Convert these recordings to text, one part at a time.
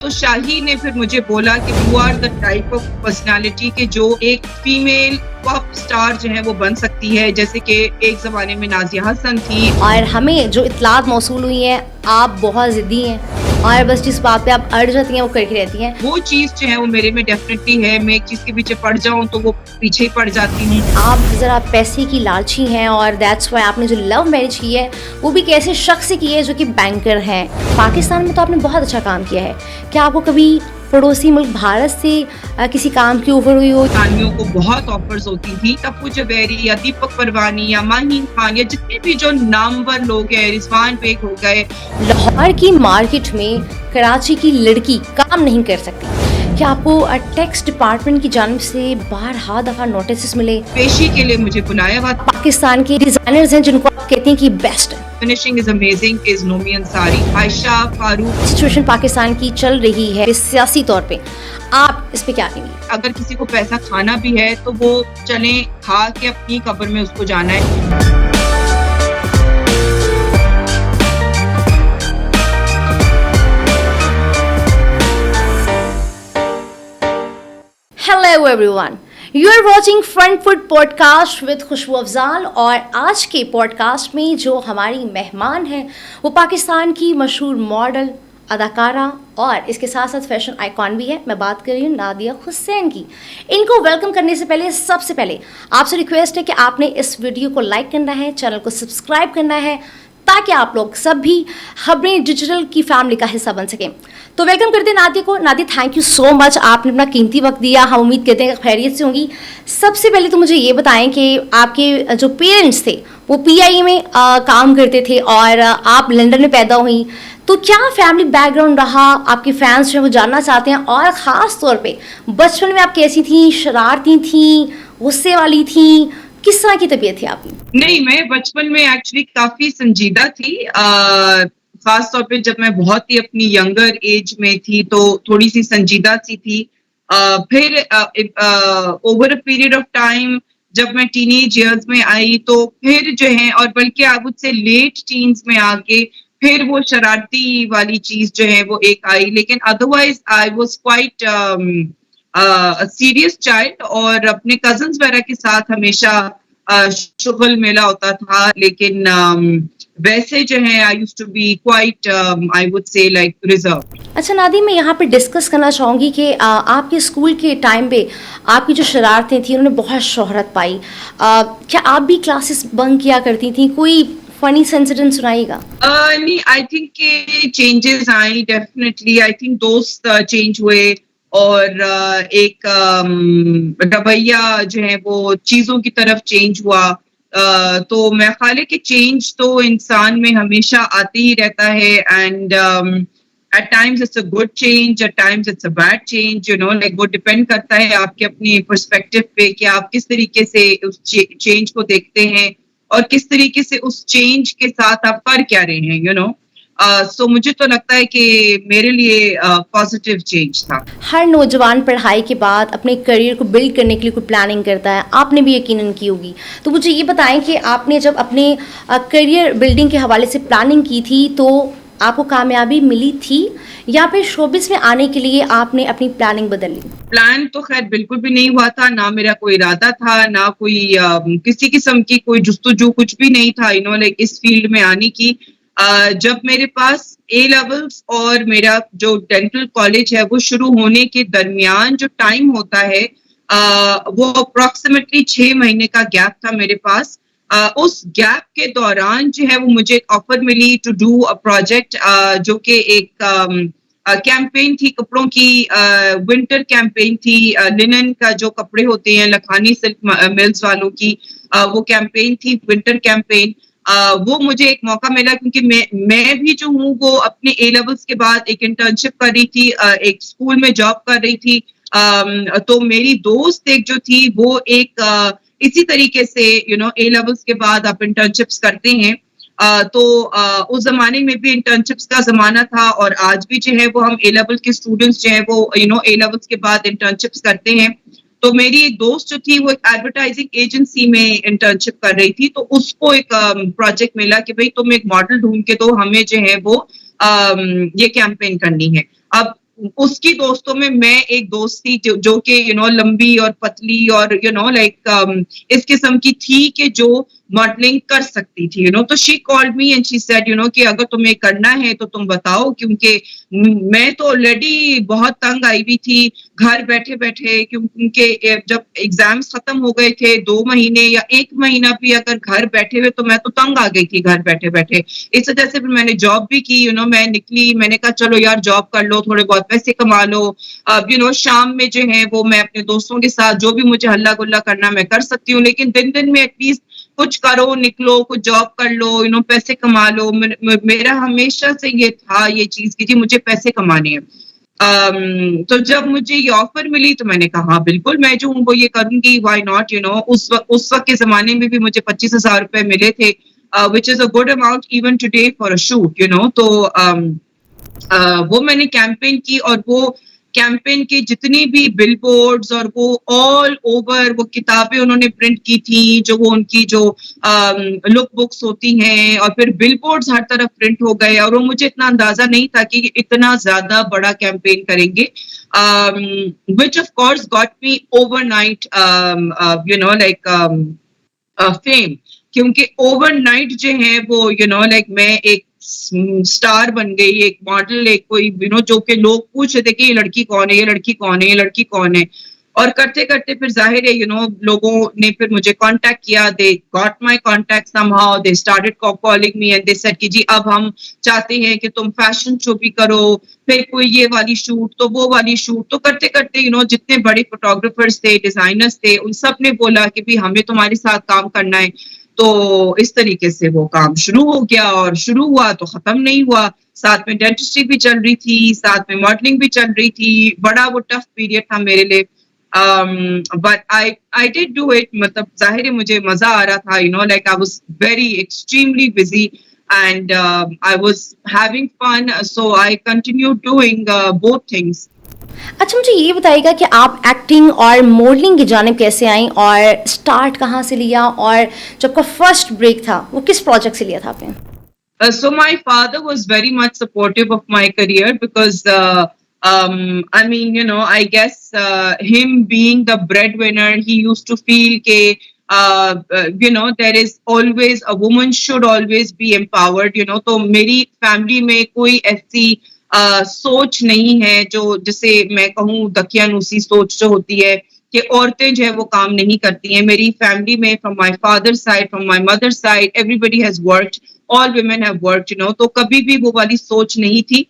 तो शाही ने फिर मुझे बोला कि you are the type of personality के जो एक फीमेल पॉप स्टार जो है वो बन सकती है, जैसे कि एक ज़माने में नाज़िया हसन थी। और हमें जो इत्तलात मौसूल हुई हैं, आप बहुत ज़िद्दी हैं और बस जिस बात पे आप अड़ जाती हैं वो करके रहती हैं। वो चीज़ जो है वो मेरे में डेफिनेटली है। मैं एक चीज़ के पीछे पड़ जाऊँ तो वो पीछे ही पड़ जाती हूँ। आप ज़रा पैसे की लालची हैं और दैट्स व्हाई आपने जो लव मैरिज की है वो भी एक ऐसे शख्स से की है जो कि बैंकर हैं। पाकिस्तान में तो आपने बहुत अच्छा काम किया है। क्या आपको कभी पड़ोसी मुल्क भारत से किसी काम की ऑफर हुई हो? खानियों को बहुत ऑफर्स होती थी। टप्पू जवेरी या दीपक परवानी या माहीन खान या जितने भी जो नामवर लोग हैं, रिजवान बेग हो गए। लाहौर की मार्केट में कराची की लड़की काम नहीं कर सकती। क्या आपको टैक्स डिपार्टमेंट की जानिब से बारहा दफ़ा नोटिस मिले? पेशी के लिए मुझे बुलाया हुआ। पाकिस्तान के डिजाइनर्स हैं जिनको आप कहती हैं कि बेस्ट है। Finishing is amazing is Nomi Ansari, Ayesha Farooq. Situation Pakistan की चल रही है सियासी तौर पे, आप इस पे क्या कहेंगी? अगर किसी को पैसा खाना भी है तो वो चले खा के अपनी कब्र में उसको जाना है। Hello everyone, you are watching front foot podcast with Khushboo Afzal. और आज के पॉडकास्ट में जो हमारी मेहमान हैं वो पाकिस्तान की मशहूर मॉडल, अदाकारा और इसके साथ साथ फैशन आइकॉन भी है। मैं बात कर रही हूँ नादिया हुसैन की। इनको वेलकम करने से पहले सबसे पहले आपसे रिक्वेस्ट है कि आपने इस वीडियो को लाइक करना है, चैनल को सब्सक्राइब करना है, ताकि आप लोग सब भी खबरें डिजिटल की फैमिली का हिस्सा बन सकें। तो वेलकम करते हैं नादिया को। Nadia, thank you so much, आपने अपना कीमती वक्त दिया। हम उम्मीद करते हैं खैरियत से होंगी। सबसे पहले तो मुझे ये बताएं कि आपके जो पेरेंट्स थे वो पीआईए में काम करते थे और आप लंदन में पैदा हुई, तो क्या फैमिली बैकग्राउंड रहा? आपके फैंस जो है वो जानना चाहते हैं। और ख़ास तौर पे बचपन में आप कैसी थी? शरारती थी, गुस्से वाली थी, किस तरह की तबीयत थी आपकी? नहीं, मैं बचपन में एक्चुअली काफी संजीदा थी। खास तौर पे जब मैं बहुत ही अपनी यंगर एज में थी तो थोड़ी सी संजीदा सी थी। फिर over a period of time जब मैं टीनेज इयर्स में आई तो फिर जो है, और बल्कि आप मुझसे लेट टीन्स में आके फिर वो शरारती वाली चीज जो है वो एक आई। लेकिन otherwise I was quite serious child और अपने कजन्स वगैरह के साथ हमेशा शुगल मेला होता था। लेकिन वैसे जो है I used to be quite, I would say like reserve. अच्छा नादी, मैं यहाँ पे डिस्कस करना चाहूँगी कि आपके स्कूल के टाइम पे आपकी जो शरारतें थी उन्होंने बहुत शोहरत पाई। क्या आप भी क्लासेस बंक किया करती थी? कोई फनी इंसिडेंट सुनाइएगा। नहीं, आई थिंक के changes I definitely. I think दोस्त चेंज हुए और एक रवैया जो है वो चीजों की तरफ चेंज हुआ। तो मैं ख्याल है कि चेंज तो इंसान में हमेशा आते ही रहता है। And at times it's a good change, at times it's a bad change, you know, like वो डिपेंड करता है आपके अपनी पर्सपेक्टिव पे कि आप किस तरीके से उस चेंज को देखते हैं और किस तरीके से उस चेंज के साथ आप कर क्या रहे हैं, यू नो। सो मुझे तो लगता है कि मेरे लिए पॉजिटिव चेंज था। हर नौजवान पढ़ाई के बाद अपने करियर को बिल्ड करने के लिए कोई प्लानिंग करता है, आपने भी यकीनन की होगी। तो मुझे ये बताएं कि आपने जब अपने करियर बिल्डिंग के हवाले से प्लानिंग की थी तो आपको कामयाबी मिली थी या फिर शोबिस में आने के लिए आपने अपनी प्लानिंग बदल ली? प्लान तो खैर बिल्कुल भी नहीं हुआ था, ना मेरा कोई इरादा था, ना कोई किसी किस्म की कोई जुस्तजू कुछ भी नहीं था, यू नो, लाइक इस फील्ड में आने की। जब मेरे पास ए लेवल्स और मेरा जो डेंटल कॉलेज है वो शुरू होने के दरमियान जो टाइम होता है, वो अप्रोक्सीमेटली 6 महीने का गैप था मेरे पास। उस गैप के दौरान जो है वो मुझे एक ऑफर मिली टू डू अ प्रोजेक्ट, जो कि एक कैंपेन थी कपड़ों की, विंटर कैंपेन थी। लिनन का जो कपड़े होते हैं लखानी सिल्क मिल्स वालों की, वो कैंपेन थी, विंटर कैंपेन। वो मुझे एक मौका मिला क्योंकि मैं भी जो हूँ वो अपने ए लेवल्स के बाद एक इंटर्नशिप कर रही थी, एक स्कूल में जॉब कर रही थी। तो मेरी दोस्त एक जो थी वो एक इसी तरीके से, यू नो, ए लेवल्स के बाद आप इंटर्नशिप्स करते हैं। तो उस जमाने में भी इंटर्नशिप्स का जमाना था और आज भी जो है वो हम ए लेवल के स्टूडेंट्स जो है वो, यू नो, ए लेवल्स के बाद इंटर्नशिप्स करते हैं। तो मेरी एक दोस्त जो थी वो एक एडवर्टाइजिंग एजेंसी में इंटर्नशिप कर रही थी, तो उसको एक प्रोजेक्ट मिला कि भाई तुम एक मॉडल ढूंढ के दो, हमें जो है वो ये कैंपेन करनी है। अब उसकी दोस्तों में मैं एक दोस्त थी जो कि लंबी और पतली और लाइक इस किस्म की थी कि जो मॉडलिंग कर सकती थी, तो she called me and she said कि अगर तुम्हें करना है तो तुम बताओ, क्योंकि मैं तो ऑलरेडी बहुत तंग आई हुई थी घर बैठे बैठे, क्योंकि जब एग्जाम्स खत्म हो गए थे 2 महीने या 1 महीना भी अगर घर बैठे हुए, तो मैं तो तंग आ गई थी घर बैठे बैठे। इस वजह से फिर मैंने जॉब भी की, मैं निकली, मैंने कहा चलो यार जॉब कर लो, थोड़े बहुत पैसे कमा लो। अब शाम में जो है वो मैं अपने दोस्तों के साथ जो भी मुझे हल्ला गुल्ला करना मैं कर सकती हूँ, लेकिन दिन दिन में एटलीस्ट कुछ करो, निकलो, कुछ जॉब कर लो, पैसे कमा लो। मेरा हमेशा से ये था ये चीज कि जी मुझे पैसे कमाने हैं। तो जब मुझे ये ऑफर मिली तो मैंने कहा हाँ बिल्कुल मैं जो हूँ वो ये करूंगी, व्हाई नॉट। उस वक्त के जमाने में भी मुझे 25,000 रुपए मिले थे, which is a good amount even today for a shoot. तो वो मैंने कैंपेन की, और वो कैंपेन के जितनी भी बिलबोर्ड्स और वो ऑल ओवर वो किताबें उन्होंने प्रिंट की थी, जो वो उनकी जो लुक बुक्स होती हैं, और फिर बिलबोर्ड्स हर तरफ प्रिंट हो गए, और वो मुझे इतना अंदाजा नहीं था कि इतना ज्यादा बड़ा कैंपेन करेंगे, which of course got me overnight like fame, क्योंकि ओवरनाइट जो है वो लाइक मैं एक स्टार बन गई, एक मॉडल, एक कोई जो कि लोग पूछ रहे थे कि ये लड़की कौन है, ये लड़की कौन है, ये लड़की कौन है। और करते करते फिर जाहिर है लोगों ने फिर मुझे कांटेक्ट किया, they got my contact somehow, they started calling me and they said कि जी अब हम चाहते हैं कि तुम फैशन शो भी करो, फिर कोई ये वाली शूट, तो वो वाली शूट। तो करते करते जितने बड़े फोटोग्राफर्स थे, डिजाइनर्स थे, उन सब ने बोला कि भी हमें तुम्हारे साथ काम करना है। तो इस तरीके से वो काम शुरू हो गया, और शुरू हुआ तो खत्म नहीं हुआ। साथ में डेंटिस्ट्री भी चल रही थी, साथ में मॉडलिंग भी चल रही थी। बड़ा वो टफ पीरियड था मेरे लिए, but I did do it. मतलब जाहिर है मुझे मजा आ रहा था, like I was very extremely busy and I was having fun, so I continue doing both things. अच्छा, मुझे ये बताइएगा कि आप एक्टिंग और मॉडलिंग की जानिब कैसे आई और स्टार्ट कहाँ से लिया, और जो आपका फर्स्ट ब्रेक था वो किस प्रोजेक्ट से लिया था आपने? So my father was very much supportive of my career because, I mean, I guess him being the breadwinner, he used to feel there is always a woman should always be empowered. तो मेरी family में कोई ऐसी सोच नहीं है जो जिसे मैं कहूँ दकियानूसी सोच जो होती है कि औरतें जो है वो काम नहीं करती हैं। मेरी फैमिली में from my father side, from my mother side, everybody has worked, all women have worked, तो कभी भी वो वाली सोच नहीं थी।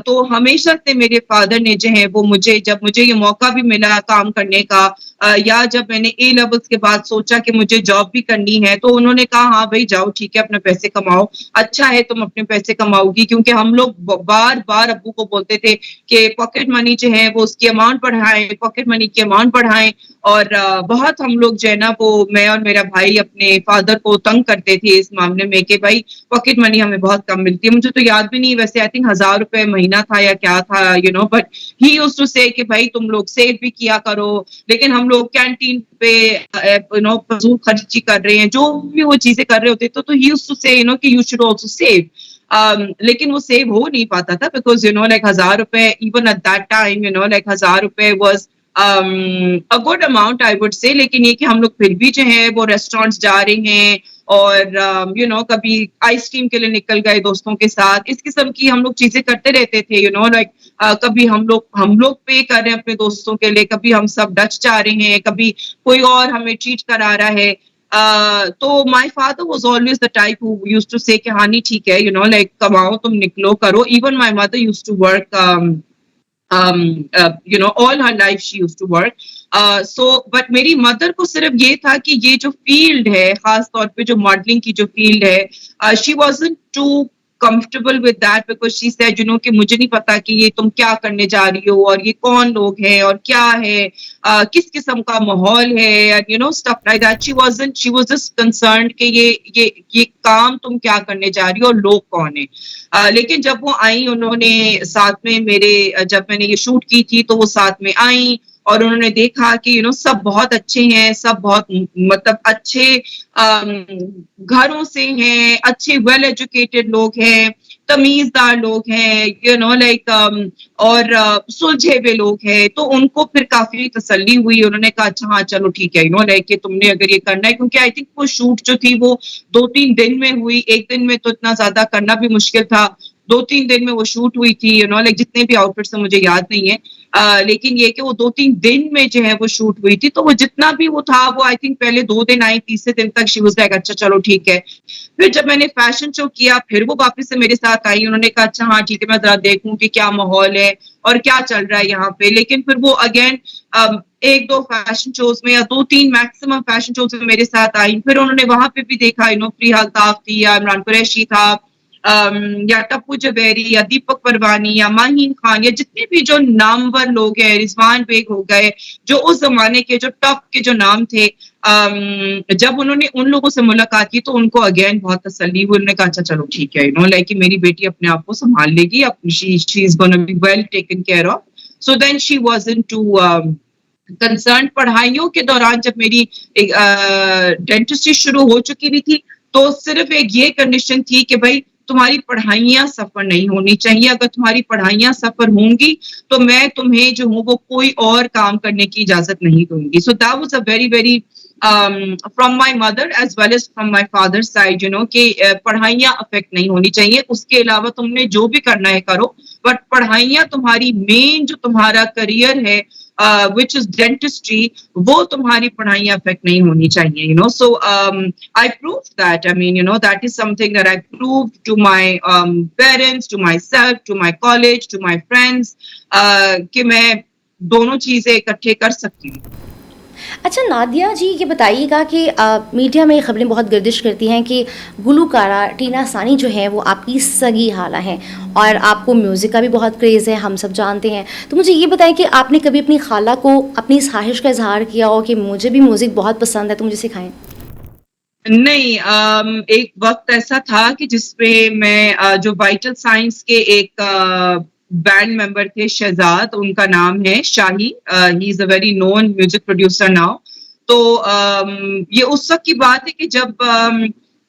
तो हमेशा से मेरे फादर ने जो है वो जब मुझे ये मौका भी मिला काम करने का, या जब मैंने ए लेवल्स के बाद सोचा कि मुझे जॉब भी करनी है, तो उन्होंने कहा हाँ भाई जाओ ठीक है, अपने पैसे कमाओ, अच्छा है तुम अपने पैसे कमाओगी। क्योंकि हम लोग बार बार अब्बू को बोलते थे कि पॉकेट मनी जो है वो उसकी अमाउंट बढ़ाएं, पॉकेट मनी की अमाउंट बढ़ाएं। और बहुत हम लोग जो है ना वो मैं और मेरा भाई अपने फादर को तंग करते थे इस मामले में कि भाई पॉकेट मनी हमें बहुत कम मिलती है। मुझे तो याद भी नहीं, वैसे आई थिंक 1,000 रुपए महीना था या क्या था, but he used to say कि भाई तुम लोग सेव भी किया करो। लेकिन हम लोग कैंटीन पे फजूल खर्ची कर रहे हैं, जो भी वो चीजें कर रहे होते तो ही यूज्ड टू से कि यू शुड आल्सो सेव। लेकिन वो सेव हो नहीं पाता था बिकॉज लाइक 1,000 रुपए even at that time like 1,000 रुपए was a good amount I would say। लेकिन ये कि हम लोग फिर भी जो है वो रेस्टोरेंट्स जा रहे हैं, और कभी आइसक्रीम के लिए निकल गए दोस्तों के साथ, इस किस्म की हम लोग चीजें करते रहते थे। लाइक कभी हम लोग पे कर रहे हैं अपने दोस्तों के लिए, कभी हम सब डच जा रहे हैं, कभी कोई और हमें ट्रीट करा रहा है। तो my father was always the type who used to say कि हाँ नहीं ठीक है, लाइक कमाओ, तुम निकलो करो। Even my mother used to work, all her life she used to work। So but मेरी मदर को सिर्फ ये था कि ये जो फील्ड है, खास तौर पे जो मॉडलिंग की जो फील्ड है, she wasn't too comfortable with that because she said कि मुझे नहीं पता कि ये तुम क्या करने जा रही हो, और ये कौन लोग हैं और क्या है, किस किस्म का माहौल है, and stuff like that। she was just concerned कि ये काम तुम क्या करने जा रही हो और लोग कौन है। लेकिन जब वो आई, उन्होंने साथ में मेरे, जब मैंने ये शूट की थी तो वो साथ में आई, और उन्होंने देखा कि सब बहुत अच्छे हैं, सब बहुत मतलब अच्छे घरों से हैं, अच्छे वेल एजुकेटेड लोग हैं। तमीज़दार लोग हैं, और सुलझे हुए लोग हैं, तो उनको फिर काफ़ी तसल्ली हुई। उन्होंने कहा अच्छा हाँ, चलो ठीक है, कि तुमने अगर ये करना है, क्योंकि आई थिंक वो शूट जो थी वो 2-3 दिन में हुई, 1 दिन में तो इतना ज़्यादा करना भी मुश्किल था। 2-3 दिन में वो शूट हुई थी, जितने भी आउटफिट्स हैं मुझे याद नहीं है। लेकिन ये कि वो 2-3 दिन में जो है वो शूट हुई थी, तो वो जितना भी वो था, वो आई थिंक पहले 2 दिन आई, तीसरे दिन तक शी वाज़ लाइक अच्छा चलो ठीक है। फिर जब मैंने फैशन शो किया, फिर वो वापस से मेरे साथ आई। उन्होंने कहा अच्छा हाँ ठीक है, मैं ज़रा देखूँ कि क्या माहौल है और क्या चल रहा है यहाँ पे। लेकिन फिर वो अगेन 1-2 फैशन शोज़ में या 2-3 मैक्सिमम फैशन शोज़ में मेरे साथ आई। फिर उन्होंने वहाँ पे भी देखा, फ़रीहा अल्ताफ थी या इमरान कुरैशी था, या टप्पू जवेरी या दीपक परवानी या माहीन खान, या जितने भी जो नामवर लोग हैं, रिजवान बेग हो गए, जो उस जमाने के जो टॉप के जो नाम थे, जब उन्होंने उन लोगों से मुलाकात की तो उनको अगेन बहुत तसल्ली हुई। उन्होंने कहा अच्छा चलो ठीक है, कि मेरी बेटी अपने आप को संभाल लेगी, she is gonna be well taken care of. So then she wasn't to concern. पढ़ाइयों के दौरान जब मेरी डेंटिस्ट्री शुरू हो चुकी भी थी, तो सिर्फ एक ये कंडीशन थी कि भाई तुम्हारी पढ़ाइयाँ सफर नहीं होनी चाहिए। अगर तुम्हारी पढ़ाइयाँ सफर होंगी तो मैं तुम्हें जो हूँ वो कोई और काम करने की इजाजत नहीं दूंगी। So that was a very very from my mother as well as from my father side, कि पढ़ाइयाँ अफेक्ट नहीं होनी चाहिए। उसके अलावा तुमने जो भी करना है करो, बट पढ़ाइयाँ तुम्हारी मेन जो तुम्हारा करियर है, which is dentistry, वो तुम्हारी पढ़ाइयाँ अफेक्ट नहीं होनी चाहिए, So I proved that. I mean, that is something that I proved to my parents, to myself, to my college, to my friends, कि मैं दोनों चीजें इकट्ठे कर सकती हूँ। अच्छा नादिया जी, ये बताइएगा कि मीडिया में खबरें बहुत गर्दिश करती हैं कि गुलूकारा टीना सानी जो है वो आपकी सगी हाला हैं, और आपको म्यूज़िक का भी बहुत क्रेज़ है, हम सब जानते हैं। तो मुझे ये बताएं कि आपने कभी अपनी खाला को अपनी इस ख्वाहिश का इजहार किया हो कि मुझे भी म्यूज़िक बहुत पसंद है, तो मुझे सिखाएं? नहीं, एक वक्त ऐसा था कि जिसपे मैं जो वाइटल साइंस के एक बैंड मेंबर थे शहजाद, उनका नाम है Shahi, he is a very known music producer now. तो ये उस वक्त की बात है कि जब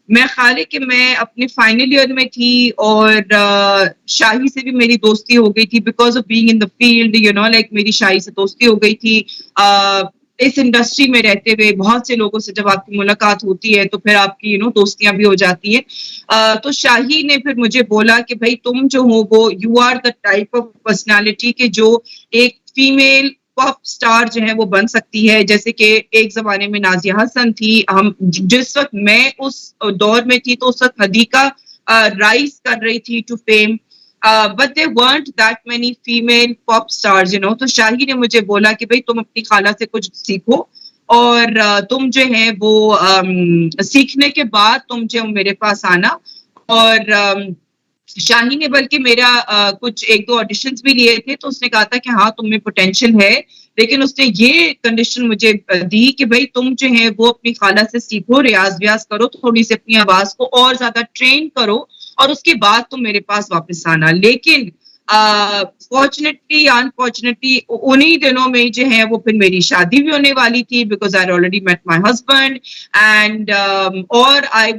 मैं खाले कि मैं अपने फाइनल ईयर में थी, और शाही से भी मेरी दोस्ती हो गई थी because of being in the field, मेरी शाही से दोस्ती हो गई थी। इस इंडस्ट्री में रहते हुए बहुत से लोगों से जब आपकी मुलाकात होती है तो फिर आपकी दोस्तियां भी हो जाती है। तो शाही ने फिर मुझे बोला कि भाई तुम जो हो वो you are the type of personality के जो एक फीमेल पॉप स्टार जो है वो बन सकती है। जैसे कि एक जमाने में नाजिया हसन थी, हम जिस वक्त मैं उस दौर में थी तो उस वक्त हदीका राइज कर रही थी to fame, but there weren't that many female pop stars, तो शाही ने मुझे बोला कि भाई तुम अपनी खाला से कुछ सीखो, और तुम जो है वो सीखने के बाद तुम जो मेरे पास आना। और शाही ने बल्कि मेरा कुछ 1-2 ऑडिशंस भी लिए थे, तो उसने कहा था कि हाँ तुम में पोटेंशियल है, लेकिन उसने ये कंडीशन मुझे दी कि भाई तुम जो है वो अपनी खाला से सीखो, रियाज व्याज करो, थोड़ी सी अपनी आवाज को और ज्यादा ट्रेन करो, और उसके बाद तुम मेरे पास वापस आना। लेकिन फॉर्चुनेटली अनफॉर्चुनेटली उन्हीं दिनों में जो है वो फिर मेरी शादी भी होने वाली थी, because I already met my husband, and और I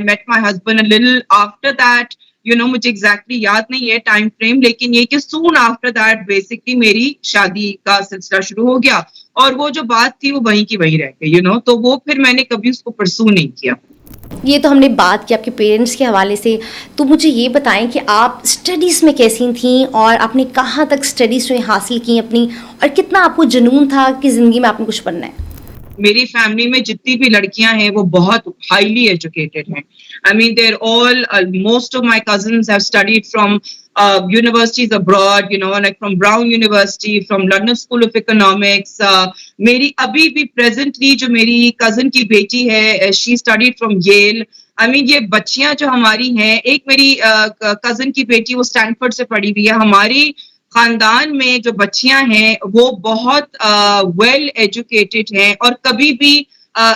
met my husband a little after that, मुझे एग्जैक्टली याद नहीं है टाइम फ्रेम, लेकिन ये कि सून आफ्टर दैट बेसिकली मेरी शादी का सिलसिला शुरू हो गया, और वो जो बात थी वो वहीं की वहीं रह गई, तो वो फिर मैंने कभी उसको परसू नहीं किया। ये तो हमने बात की आपके पेरेंट्स के हवाले से, तो मुझे ये बताएं कि आप स्टडीज़ में कैसी थीं, और आपने कहाँ तक स्टडीज़ जो हासिल की अपनी, और कितना आपको जुनून था कि ज़िंदगी में आपने कुछ बनना है? मेरी फैमिली में जितनी भी लड़कियां हैं वो बहुत हाईली एजुकेटेड हैं। I mean they're all most of my cousins have studied from universities abroad, like from Brown University, from London School of Economics. मेरी अभी भी presently जो मेरी cousin की बेटी है, she studied from Yale. I mean ये बच्चियां जो हमारी हैं, एक मेरी cousin की बेटी वो स्टैनफोर्ड से पढ़ी हुई है। हमारी खानदान में जो बच्चियां हैं वो बहुत वेल एजुकेटेड हैं, और कभी भी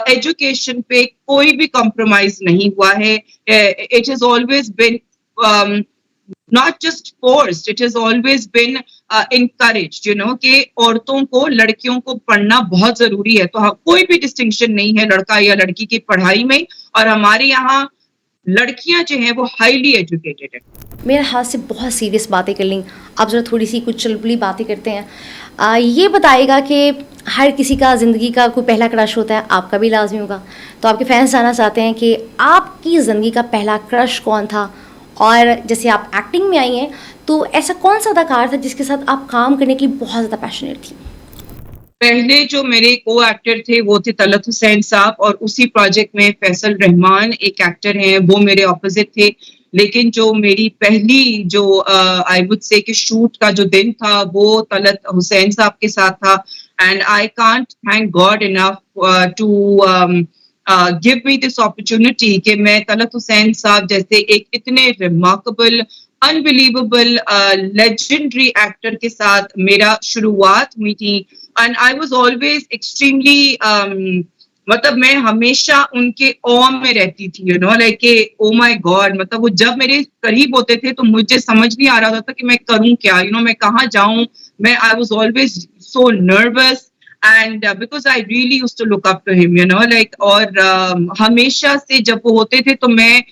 एजुकेशन पे कोई भी कॉम्प्रोमाइज नहीं हुआ है। It has always been not just forced, it has always been encouraged, कि औरतों को, लड़कियों को पढ़ना बहुत जरूरी है। तो कोई भी डिस्टिंक्शन नहीं है लड़का या लड़की की पढ़ाई में, और हमारे यहाँ लड़कियां जो हैं वो हाईली एजुकेटेड है। मेरे हाथ से बहुत सीरियस बातें कर ली, अब ज़रा थोड़ी सी कुछ चुलबुली बातें करते हैं। ये बताइएगा कि हर किसी का ज़िंदगी का कोई पहला क्रश होता है, आपका भी लाजमी होगा। तो आपके फैंस जानना चाहते हैं कि आपकी ज़िंदगी का पहला क्रश कौन था, और जैसे आप एक्टिंग में आई हैं तो ऐसा कौन सा अदाकार था जिसके साथ आप काम करने के लिए बहुत ज़्यादा पैशनेट थी? पहले जो मेरे को एक्टर थे वो थे तलत हुसैन साहब, और उसी प्रोजेक्ट में फैसल रहमान एक एक्टर हैं, वो मेरे ऑपोजिट थे। लेकिन जो मेरी पहली जो आई वुड से कि शूट का जो दिन था वो तलत हुसैन साहब के साथ था। And I can't thank God enough to give me this opportunity कि मैं तलत हुसैन साहब जैसे एक इतने रिमार्केबल अनबिलीवेबल लेजेंडरी एक्टर के साथ मेरा शुरुआत हुई थी। And I was always extremely मतलब मैं हमेशा उनके ऑ में रहती थी, you know, like oh my God, मतलब वो जब मेरे करीब होते थे तो मुझे समझ नहीं आ रहा था कि मैं करूं क्या, यू नो, मैं कहाँ जाऊं। मैं I was always so nervous, and because I really used to look up to him, you know, like. और हमेशा से जब वो होते थे तो मैं,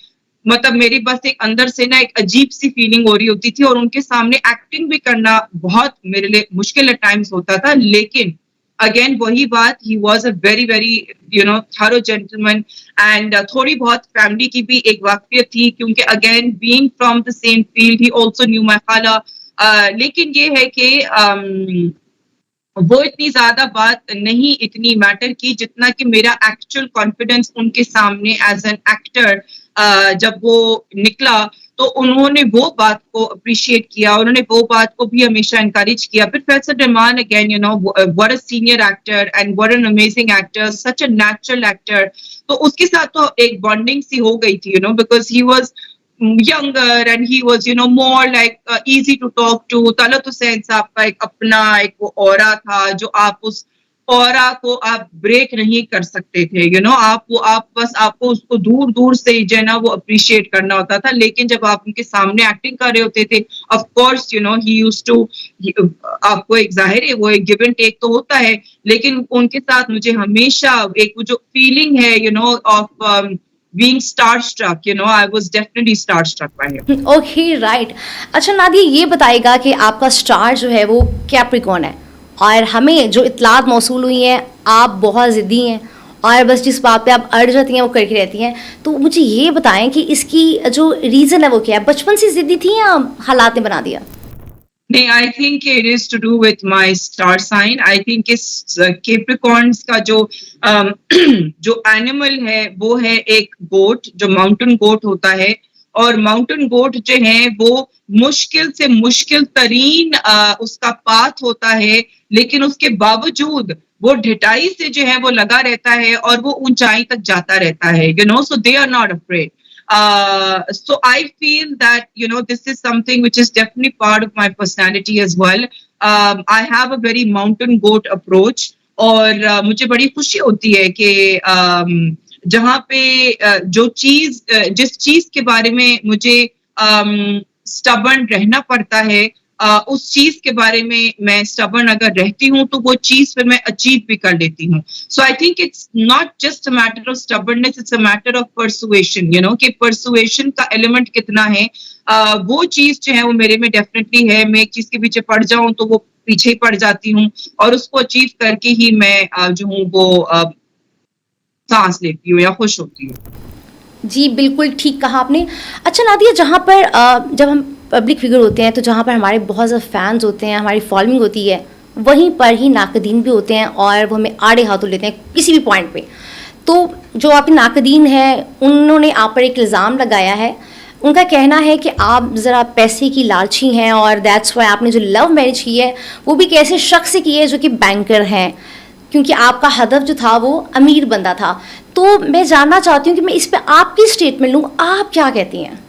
मतलब मेरी बस एक अंदर से ना एक अजीब सी फीलिंग हो रही होती थी, और उनके सामने एक्टिंग भी करना बहुत मेरे लिए मुश्किल एट टाइम्स होता था। लेकिन अगेन वही बात, he was a very very you know thorough gentleman. And थोड़ी बहुत फैमिली की भी एक वाकफियत थी, क्योंकि again being from the same field he also knew my खाला। लेकिन ये है कि वो इतनी ज्यादा बात नहीं इतनी मैटर की जितना कि मेरा एक्चुअल कॉन्फिडेंस उनके सामने एज एन एक्टर जब वो निकला, तो उन्होंने वो बात को अप्रिशिएट किया, उन्होंने वो बात को भी हमेशा एनकरेज किया। फिर Faisal Rahman again, you know, what a senior actor and what an amazing actor, such a natural actor. तो उसके साथ तो एक बॉन्डिंग सी हो गई थी, you know, because he was younger and he was, you know, more like easy to talk to. Talat Hussain साहब का एक अपना एक वो ऑरा था, जो आप उस ऑरा को आप ब्रेक नहीं कर सकते थे, यू नो। आप बस आपको उसको दूर दूर से जो है ना वो अप्रिशिएट करना होता था। लेकिन जब आप उनके सामने एक्टिंग कर रहे होते थे, of course you know he used to, आपको एक जाहिर है वो एक गिव एंड टेक तो होता है, लेकिन उनके साथ मुझे हमेशा एक वो जो फीलिंग है, you no, of being starstruck, you know, I was definitely starstruck by him. Okay, right. अच्छा नादिया, ये बताएगा कि आपका स्टार जो है वो कैप्रिकॉर्न है, और हमें जो इतलात मौसूल हुई हैं आप बहुत ज़िद्दी हैं, और बस जिस बात पे आप अड़ जाती हैं वो करके रहती हैं। तो मुझे ये बताएं कि इसकी जो रीज़न है वो क्या है? बचपन से ज़िद्दी थी या हालात ने बना दिया? नहीं, I think it is to do with my star sign. I think इस केप्रिकॉर्न्स का जो जो एनिमल है वो है एक गोट, जो माउंटेन गोट होता है। और माउंटेन गोट जो है वो मुश्किल से मुश्किल तरीन उसका पाथ होता है, लेकिन उसके बावजूद वो ढिठाई से जो है वो लगा रहता है और वो ऊंचाई तक जाता रहता है, you know, so they are not afraid. So I feel that, you know, this is something which is definitely part of my personality as well. I have a very mountain goat approach, और मुझे बड़ी खुशी होती है कि जहाँ पे जो चीज जिस चीज के बारे में मुझे स्टबर्न रहना पड़ता है, उस चीज के बारे में मैं स्टबर्न अगर रहती हूँ तो वो चीज फिर मैं अचीव भी कर लेती हूँ. So I think it's not just a matter of stubbornness, it's a matter of persuasion, you know, कि परसुएशन का एलिमेंट कितना है. वो चीज जो है वो मेरे में डेफिनेटली है. मैं एक चीज के पीछे पड़ जाऊं तो वो पीछे ही पड़ जाती हूँ, और उसको अचीव करके ही मैं जो हूँ वो सांस लेती हूँ या खुश होती हूँ. जी, बिल्कुल ठीक कहा आपने। अच्छा नादिया, जहाँ पर जब हम पब्लिक फिगर होते हैं तो जहाँ पर हमारे बहुत ज़्यादा फैंस होते हैं, हमारी फॉलोइंग होती है, वहीं पर ही नाकदीन भी होते हैं और वो हमें आड़े हाथों लेते हैं किसी भी पॉइंट पे। तो जो आपके नाकदीन हैं उन्होंने आप पर एक इल्ज़ाम लगाया है। उनका कहना है कि आप ज़रा पैसे की लालची हैं, और दैट्स वाई आपने जो लव मैरिज की है वो भी एक ऐसे शख्स से की है जो कि बैंकर हैं, क्योंकि आपका हदफ जो था वो अमीर बंदा था। तो मैं जानना चाहती हूँ कि मैं इस पे आपकी स्टेटमेंट लूँ, आप क्या कहती हैं?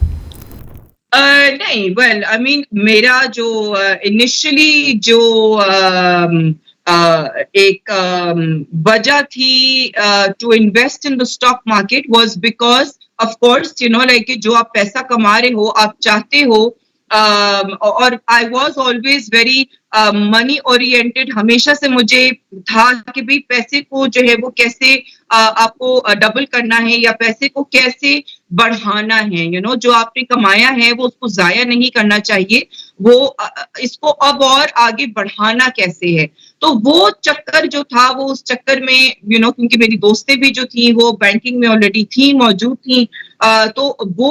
नहीं, वेल आई मीन मेरा जो इनिशियली जो एक वजह थी to invest in the stock market was because of course, you know, like जो आप पैसा कमा रहे हो, आप चाहते हो, और I was always very money oriented. हमेशा से मुझे था कि भाई पैसे को जो है वो कैसे आपको डबल करना है, या पैसे को कैसे बढ़ाना है, जो आपने कमाया है वो उसको ज़ाया नहीं करना चाहिए, वो इसको अब और आगे बढ़ाना कैसे है। तो वो चक्कर जो था वो उस चक्कर में क्योंकि मेरी दोस्तें भी जो थी वो बैंकिंग में ऑलरेडी थी, मौजूद थी। तो वो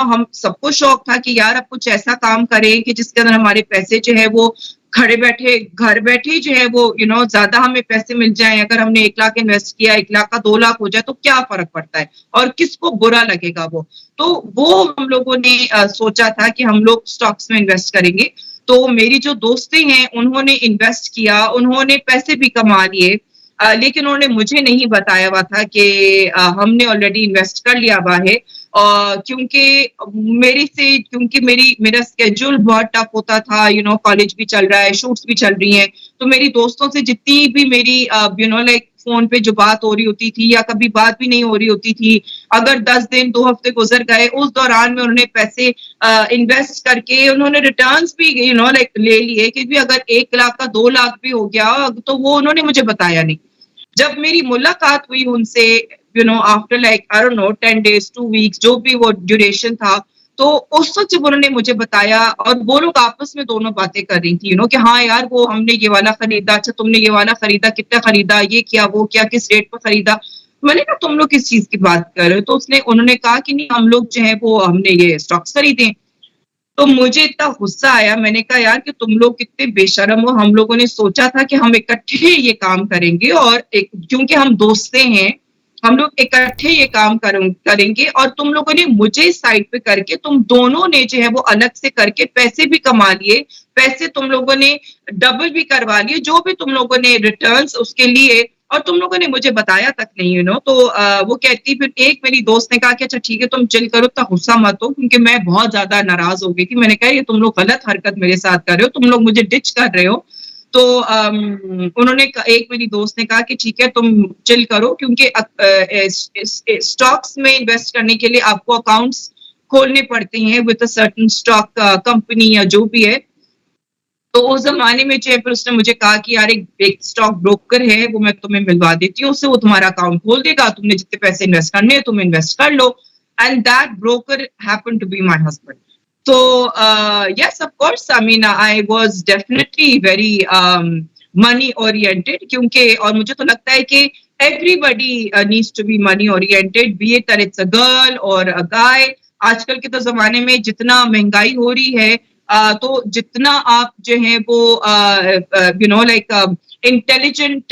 हम सबको शौक था कि यार अब कुछ ऐसा काम करें कि जिसके अंदर हमारे पैसे जो है वो खड़े बैठे घर बैठे ही जो है वो ज़्यादा हमें पैसे मिल जाएँ। अगर हमने 1 लाख इन्वेस्ट किया, 1 लाख का 2 लाख हो जाए तो क्या फ़र्क पड़ता है और किसको बुरा लगेगा वो। तो वो हम लोगों ने सोचा था कि हम लोग स्टॉक्स में इन्वेस्ट करेंगे। तो मेरी जो दोस्तें हैं उन्होंने इन्वेस्ट किया, उन्होंने पैसे भी कमा लिए। लेकिन उन्होंने मुझे नहीं बताया हुआ था कि हमने ऑलरेडी इन्वेस्ट कर लिया हुआ है। क्योंकि क्योंकि मेरा स्केड्यूल बहुत टफ होता था, कॉलेज भी चल रहा है, शूट्स भी चल रही हैं। तो मेरी दोस्तों से जितनी भी मेरी लाइक फ़ोन पे जो बात हो रही होती थी या कभी बात भी नहीं हो रही होती थी, अगर 10 दिन 2 हफ्ते गुज़र गए, उस दौरान में उन्होंने पैसे इन्वेस्ट करके उन्होंने रिटर्न्स भी लाइक ले लिए, क्योंकि अगर 1 लाख का 2 लाख भी हो गया तो वो उन्होंने मुझे बताया नहीं। जब मेरी मुलाकात हुई उनसे after like I don't know 10 days, 2 weeks, जो भी वो ड्यूरेशन था, तो उस वक़्त जब उन्होंने मुझे बताया और वो लोग आपस में दोनों बातें कर रही थी कि हाँ यार वो हमने ये वाला खरीदा, अच्छा तुमने ये वाला खरीदा, कितना खरीदा, ये किया, वो किया, किस रेट पर खरीदा। मैंने कहा तुम लोग किस चीज़ की बात कर रहे हो? तो उन्होंने कहा कि नहीं हम लोग जो है वो हमने ये स्टॉक्स खरीदे। तो मुझे इतना गुस्सा आया, मैंने कहा यार कि तुम लोग कितने बेशर्म हो, हम लोगों ने सोचा था कि हम इकट्ठे ये काम करेंगे और क्योंकि हम दोस्तें हैं, हम लोग इकट्ठे ये काम करेंगे और तुम लोगों ने मुझे साइड पे करके तुम दोनों ने जो है वो अलग से करके पैसे भी कमा लिए, पैसे तुम लोगों ने डबल भी करवा लिए, जो भी तुम लोगों ने रिटर्न्स उसके लिए, और तुम लोगों ने मुझे बताया तक नहीं तो वो कहती, फिर एक मेरी दोस्त ने कहा कि अच्छा ठीक है तुम चिल करो, इतना गुस्सा मत हो, क्योंकि मैं बहुत ज्यादा नाराज हो गई थी। मैंने कहा ये तुम लोग गलत हरकत मेरे साथ कर रहे हो, तुम लोग मुझे डिच कर रहे हो। तो एक मेरी दोस्त ने कहा कि ठीक है तुम चिल करो, क्योंकि स्टॉक्स में इन्वेस्ट करने के लिए आपको अकाउंट्स खोलने पड़ते हैं with a certain stock company या जो भी है। तो उस ज़माने में जो है फिर उसने मुझे कहा कि यार एक स्टॉक ब्रोकर है, वो मैं तुम्हें मिलवा देती हूँ, उससे वो तुम्हारा अकाउंट खोल देगा, तुमने जितने पैसे इन्वेस्ट करने हैं तुम इन्वेस्ट कर लो। And that broker happened to be my husband. So yes, of course. I mean, I was definitely very money oriented, क्योंकि और मुझे तो लगता है कि everybody needs to be money oriented, be it that it's a girl or a guy. आजकल के तो ज़माने में जितना महंगाई हो रही है, तो जितना आप जो है वो लाइक इंटेलिजेंट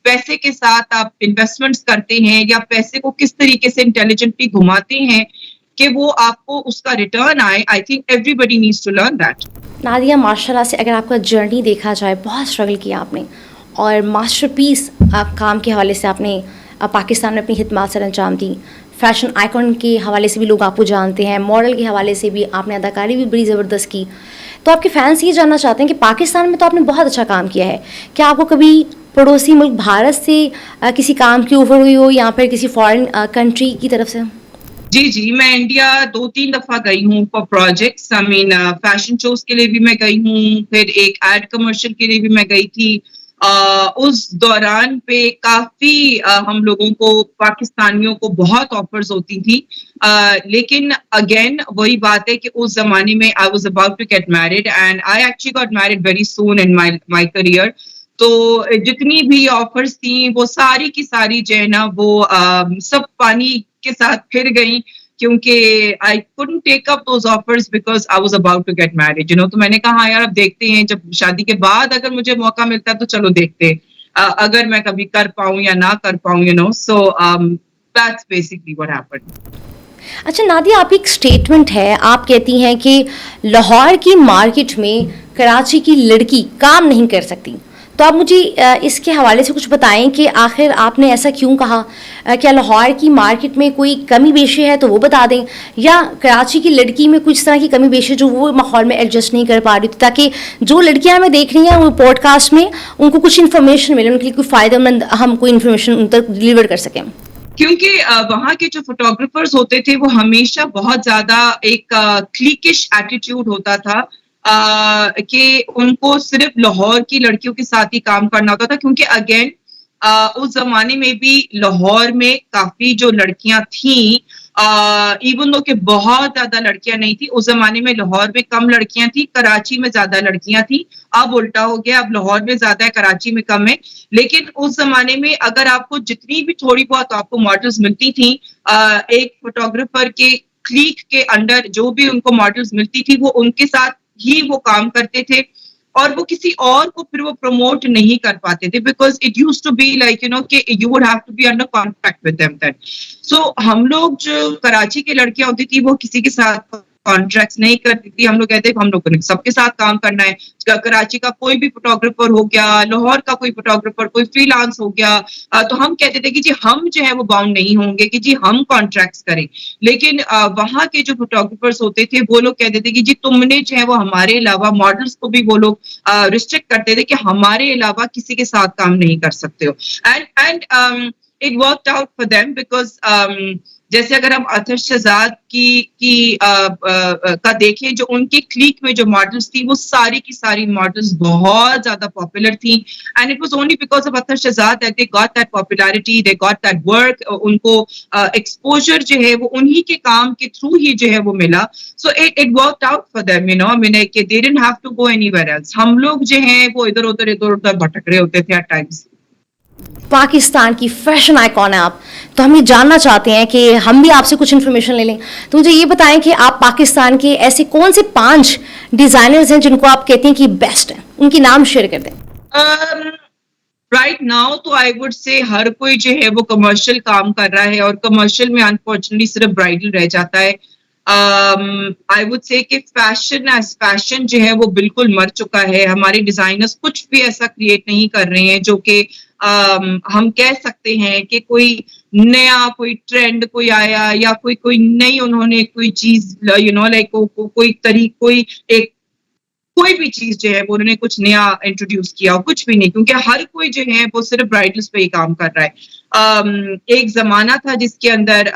पैसे के साथ आप इन्वेस्टमेंट्स करते हैं या पैसे को किस तरीके से इंटेलिजेंटली घुमाते हैं कि वो आपको उसका रिटर्न आए, I think everybody needs to learn that. Nadia, माशाल्लाह से अगर आपका जर्नी देखा जाए, बहुत स्ट्रगल किया आपने और मास्टरपीस आप काम के हवाले से आपने पाकिस्तान में अपनी खिदमत सर अंजाम दी। फैशन आइकॉन के हवाले से भी लोग आपको जानते हैं, मॉडल के हवाले से भी आपने अदाकारी भी बड़ी ज़बरदस्त की। तो आपके फैंस ये जानना चाहते हैं कि पाकिस्तान में तो आपने बहुत अच्छा काम किया है, क्या आपको कभी पड़ोसी मुल्क भारत से किसी काम की ऑफर हुई हो या फिर किसी फॉरेन कंट्री की तरफ से? जी, मैं इंडिया 2-3 दफ़ा गई हूँ for projects. I mean fashion shows के लिए भी मैं गई हूँ, फिर एक एड कमर्शियल के लिए भी मैं गई थी। उस दौरान पे काफ़ी हम लोगों को पाकिस्तानियों को बहुत ऑफ़र्स होती थी। लेकिन अगेन वही बात है कि उस ज़माने में I was about to get married and I actually got married very soon in my career. तो जितनी भी ऑफ़र्स थी वो सारी की सारी जो है ना वो सब पानी के साथ फिर गई, क्योंकि I couldn't take up those offers because I was about to get married तो मैंने कहा हाँ यार अब देखते हैं, जब शादी के बाद अगर मुझे मौका मिलता है तो चलो देखते हैं अगर मैं कभी कर पाऊं या ना कर पाऊं so that's basically what happened. अच्छा नादिया, आपकी एक स्टेटमेंट है, आप कहती हैं कि लाहौर की मार्केट में कराची की लड़की काम नहीं कर सकती। तो आप मुझे इसके हवाले से कुछ बताएं कि आखिर आपने ऐसा क्यों कहा? क्या लाहौर की मार्केट में कोई कमी पेशी है तो वो बता दें, या कराची की लड़की में कुछ तरह की कमी पेशी जो वो माहौल में एडजस्ट नहीं कर पा रही थी, ताकि जो लड़कियां हमें देख रही हैं वो पॉडकास्ट में उनको कुछ इन्फॉर्मेशन मिले, उनके लिए कोई फ़ायदेमंद हम कोई इन्फॉर्मेशन उन तक डिलीवर कर सकें। क्योंकि वहाँ के जो फोटोग्राफर्स होते थे वो हमेशा बहुत ज्यादा एक क्लिकिश एटीट्यूड होता था कि उनको सिर्फ लाहौर की लड़कियों के साथ ही काम करना होता था, क्योंकि अगेन उस जमाने में भी लाहौर में काफी जो लड़कियां थी, इवन दो कि बहुत ज्यादा लड़कियां नहीं थी, उस जमाने में लाहौर में कम लड़कियां थी, कराची में ज्यादा लड़कियां थी। अब उल्टा हो गया, अब लाहौर में ज्यादा है, कराची में कम है। लेकिन उस जमाने में अगर आपको जितनी भी थोड़ी बहुत आपको मॉडल्स मिलती थी, एक फोटोग्राफर के क्लीक के अंडर जो भी उनको मॉडल्स मिलती थी, वो उनके साथ ही वो काम करते थे, और वो किसी और को फिर वो प्रमोट नहीं कर पाते थे, because it used to be like कि you would have to be under contract with them that. So हम लोग जो कराची की लड़कियां होती थी वो किसी के साथ कॉन्ट्रैक्ट्स नहीं करती थी। हम लोग कहते हम लोग को सबके साथ काम करना है। कराची का कोई भी फोटोग्राफर हो गया, लाहौर का कोई फोटोग्राफर, कोई फ्रीलांस हो गया, तो हम कहते थे कि जी हम जो है वो बाउंड नहीं होंगे कि जी हम कॉन्ट्रैक्ट्स करें। लेकिन वहां के जो फोटोग्राफर्स होते थे वो लोग कहते थे कि जी तुमने जो है वो हमारे अलावा मॉडल्स को भी वो लोग रिस्ट्रिक्ट करते थे कि हमारे अलावा किसी के साथ काम नहीं कर सकते हो। And it worked out for them because जैसे अगर हम अतर शहजाद का देखें, जो उनकी क्लीक में जो मॉडल्स थी वो सारी की सारी मॉडल्स बहुत ज्यादा पॉपुलर थी, and it was only because of Atar Shahzad that they got that popularity, they got that work. उनको एक्सपोजर जो है वो उन्हीं के काम के थ्रू ही जो है वो मिला। So it worked out for them, you know, I mean they didn't have to go anywhere else. हम लोग जो हैं वो इधर उधर भटक रहे होते थे एट टाइम्स। पाकिस्तान की फैशन आइकॉन है आप, तो हम ये जानना चाहते हैं कि हम भी आपसे कुछ इन्फॉर्मेशन ले लें। तो मुझे ये बताएं कि आप पाकिस्तान के ऐसे कौन से 5 डिजाइनर्स हैं जिनको आप कहते हैं कि बेस्ट हैं, उनकी नाम शेयर कर दें। राइट नाउ तो आई वुड से हर कोई जो है वो कमर्शियल काम कर रहा है, और कमर्शियल में अनफॉर्चुनेटली सिर्फ ब्राइडल रह जाता है। आई वुड से कि फैशन एज फैशन जो है वो बिल्कुल मर चुका है। हमारे डिजाइनर्स कुछ भी ऐसा क्रिएट नहीं कर रहे हैं जो कि हम कह सकते हैं कि कोई नया कोई ट्रेंड कोई आया, या कोई नई उन्होंने कोई चीज यू नो लाइक कोई तरीक कोई भी चीज जो है वो उन्होंने कुछ नया इंट्रोड्यूस किया हो, कुछ भी नहीं, क्योंकि हर कोई जो है वो सिर्फ ब्राइडल्स पे ही काम कर रहा है। एक जमाना था जिसके अंदर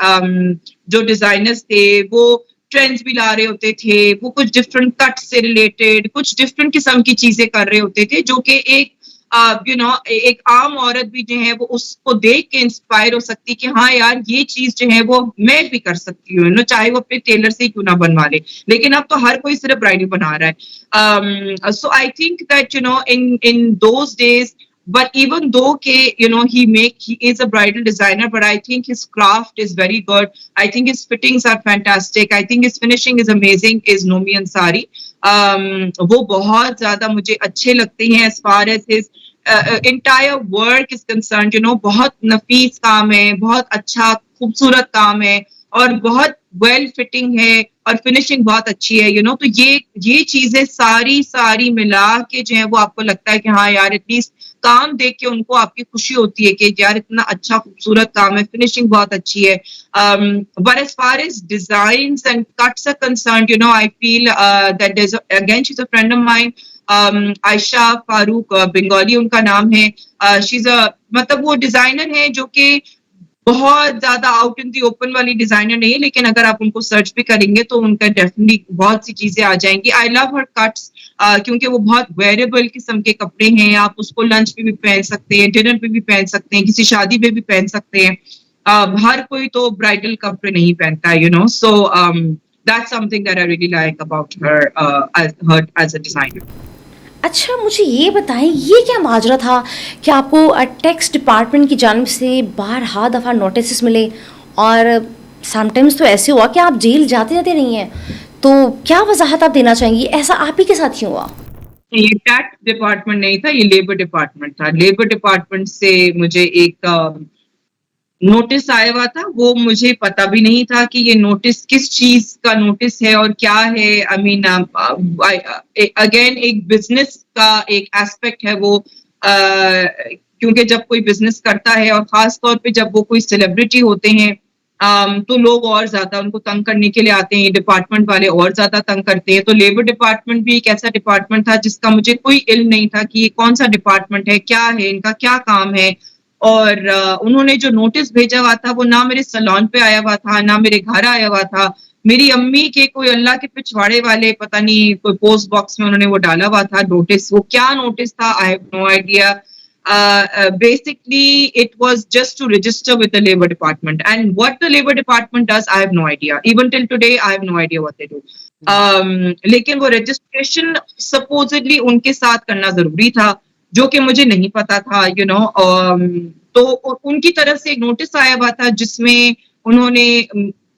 जो डिजाइनर्स थे वो ट्रेंड्स भी ला रहे होते थे, वो कुछ डिफरेंट कट से रिलेटेड कुछ डिफरेंट किस्म की चीजें कर रहे होते थे, जो कि एक यू नो एक आम औरत भी जो है वो उसको देख के इंस्पायर हो सकती कि हाँ यार ये चीज जो है वो मैं भी कर सकती हूँ, नो, चाहे वो अपने टेलर से ही क्यों ना बनवा ले। लेकिन अब तो हर कोई सिर्फ ब्राइडल बना रहा है। So I think that you know in those days, but even though he is a bridal designer, but I think his craft is very good. I think his fittings are fantastic. I think his finishing is amazing. Is Nomi Ansari. वो बहुत ज्यादा मुझे अच्छे लगते हैं as far as his entire work is concerned. You know, बहुत नफीस काम है, बहुत अच्छा खूबसूरत काम है, और बहुत वेल फिटिंग है, और फिनिशिंग बहुत अच्छी है, यू नो। तो ये चीजें सारी मिला के जो है वो आपको लगता है कि हाँ यार एटलीस्ट काम देख के उनको आपकी खुशी होती है कि यार इतना अच्छा खूबसूरत काम है, फिनिशिंग बहुत अच्छी है। But as far as designs and cuts are concerned, you know, I feel that there is again she is a friend of mine, Ayesha Farooq, Bengali उनका नाम है। शी इज अ मतलब वो डिजाइनर है जो कि बहुत ज्यादा आउट इन दी ओपन वाली डिजाइनर नहीं है, लेकिन अगर आप उनको सर्च भी करेंगे तो उनका डेफिनेटली बहुत सी चीजें आ जाएंगी। आई लव हर कट्स क्योंकि वो बहुत वेयरेबल किस्म के कपड़े हैं। आप उसको लंच पे भी पहन सकते हैं, डिनर पे भी पहन सकते हैं, किसी शादी पे भी पहन सकते हैं। हर कोई तो ब्राइडल कपड़े नहीं पहनता है, you know. So that's something that I really like about her as a designer. अच्छा, मुझे ये बताएं, ये क्या माजरा था कि आपको टैक्स डिपार्टमेंट की जानिब से बारहा दफ़ा नोटिस मिले, और समटाइम्स तो ऐसे हुआ कि आप जेल जाते रही हैं, तो क्या वजाहत आप देना चाहेंगी? ऐसा आप ही के साथ क्यों हुआ? ये टैक्स डिपार्टमेंट नहीं था, ये लेबर डिपार्टमेंट था। लेबर डिपार्टमेंट से मुझे एक नोटिस आया हुआ था, वो मुझे पता भी नहीं था कि ये नोटिस किस चीज का नोटिस है और क्या है। आई मीन अगेन एक बिजनेस का एक एस्पेक्ट है वो, क्योंकि जब कोई बिजनेस करता है और खास तौर पे जब वो कोई सेलिब्रिटी होते हैं, तो लोग और ज्यादा उनको तंग करने के लिए आते हैं, डिपार्टमेंट वाले और ज्यादा तंग करते हैं। तो लेबर डिपार्टमेंट भी एक ऐसा डिपार्टमेंट था जिसका मुझे कोई इल्म नहीं था कि ये कौन सा डिपार्टमेंट है, क्या है, इनका क्या काम है। और उन्होंने जो नोटिस भेजा हुआ था वो ना मेरे सैलून पे आया हुआ था, ना मेरे घर आया हुआ था। मेरी अम्मी के कोई अल्लाह के पिछवाड़े वाले पता नहीं कोई पोस्ट बॉक्स में उन्होंने वो डाला हुआ था नोटिस। वो क्या नोटिस था I have no idea. basically it was just to register with the labor department, and what the labor department does I have no idea. Even till today I have no idea what they do. लेकिन वो registration supposedly उनके साथ करना जरूरी था, जो कि मुझे नहीं पता था, तो उनकी तरफ से एक नोटिस आया हुआ था जिसमें उन्होंने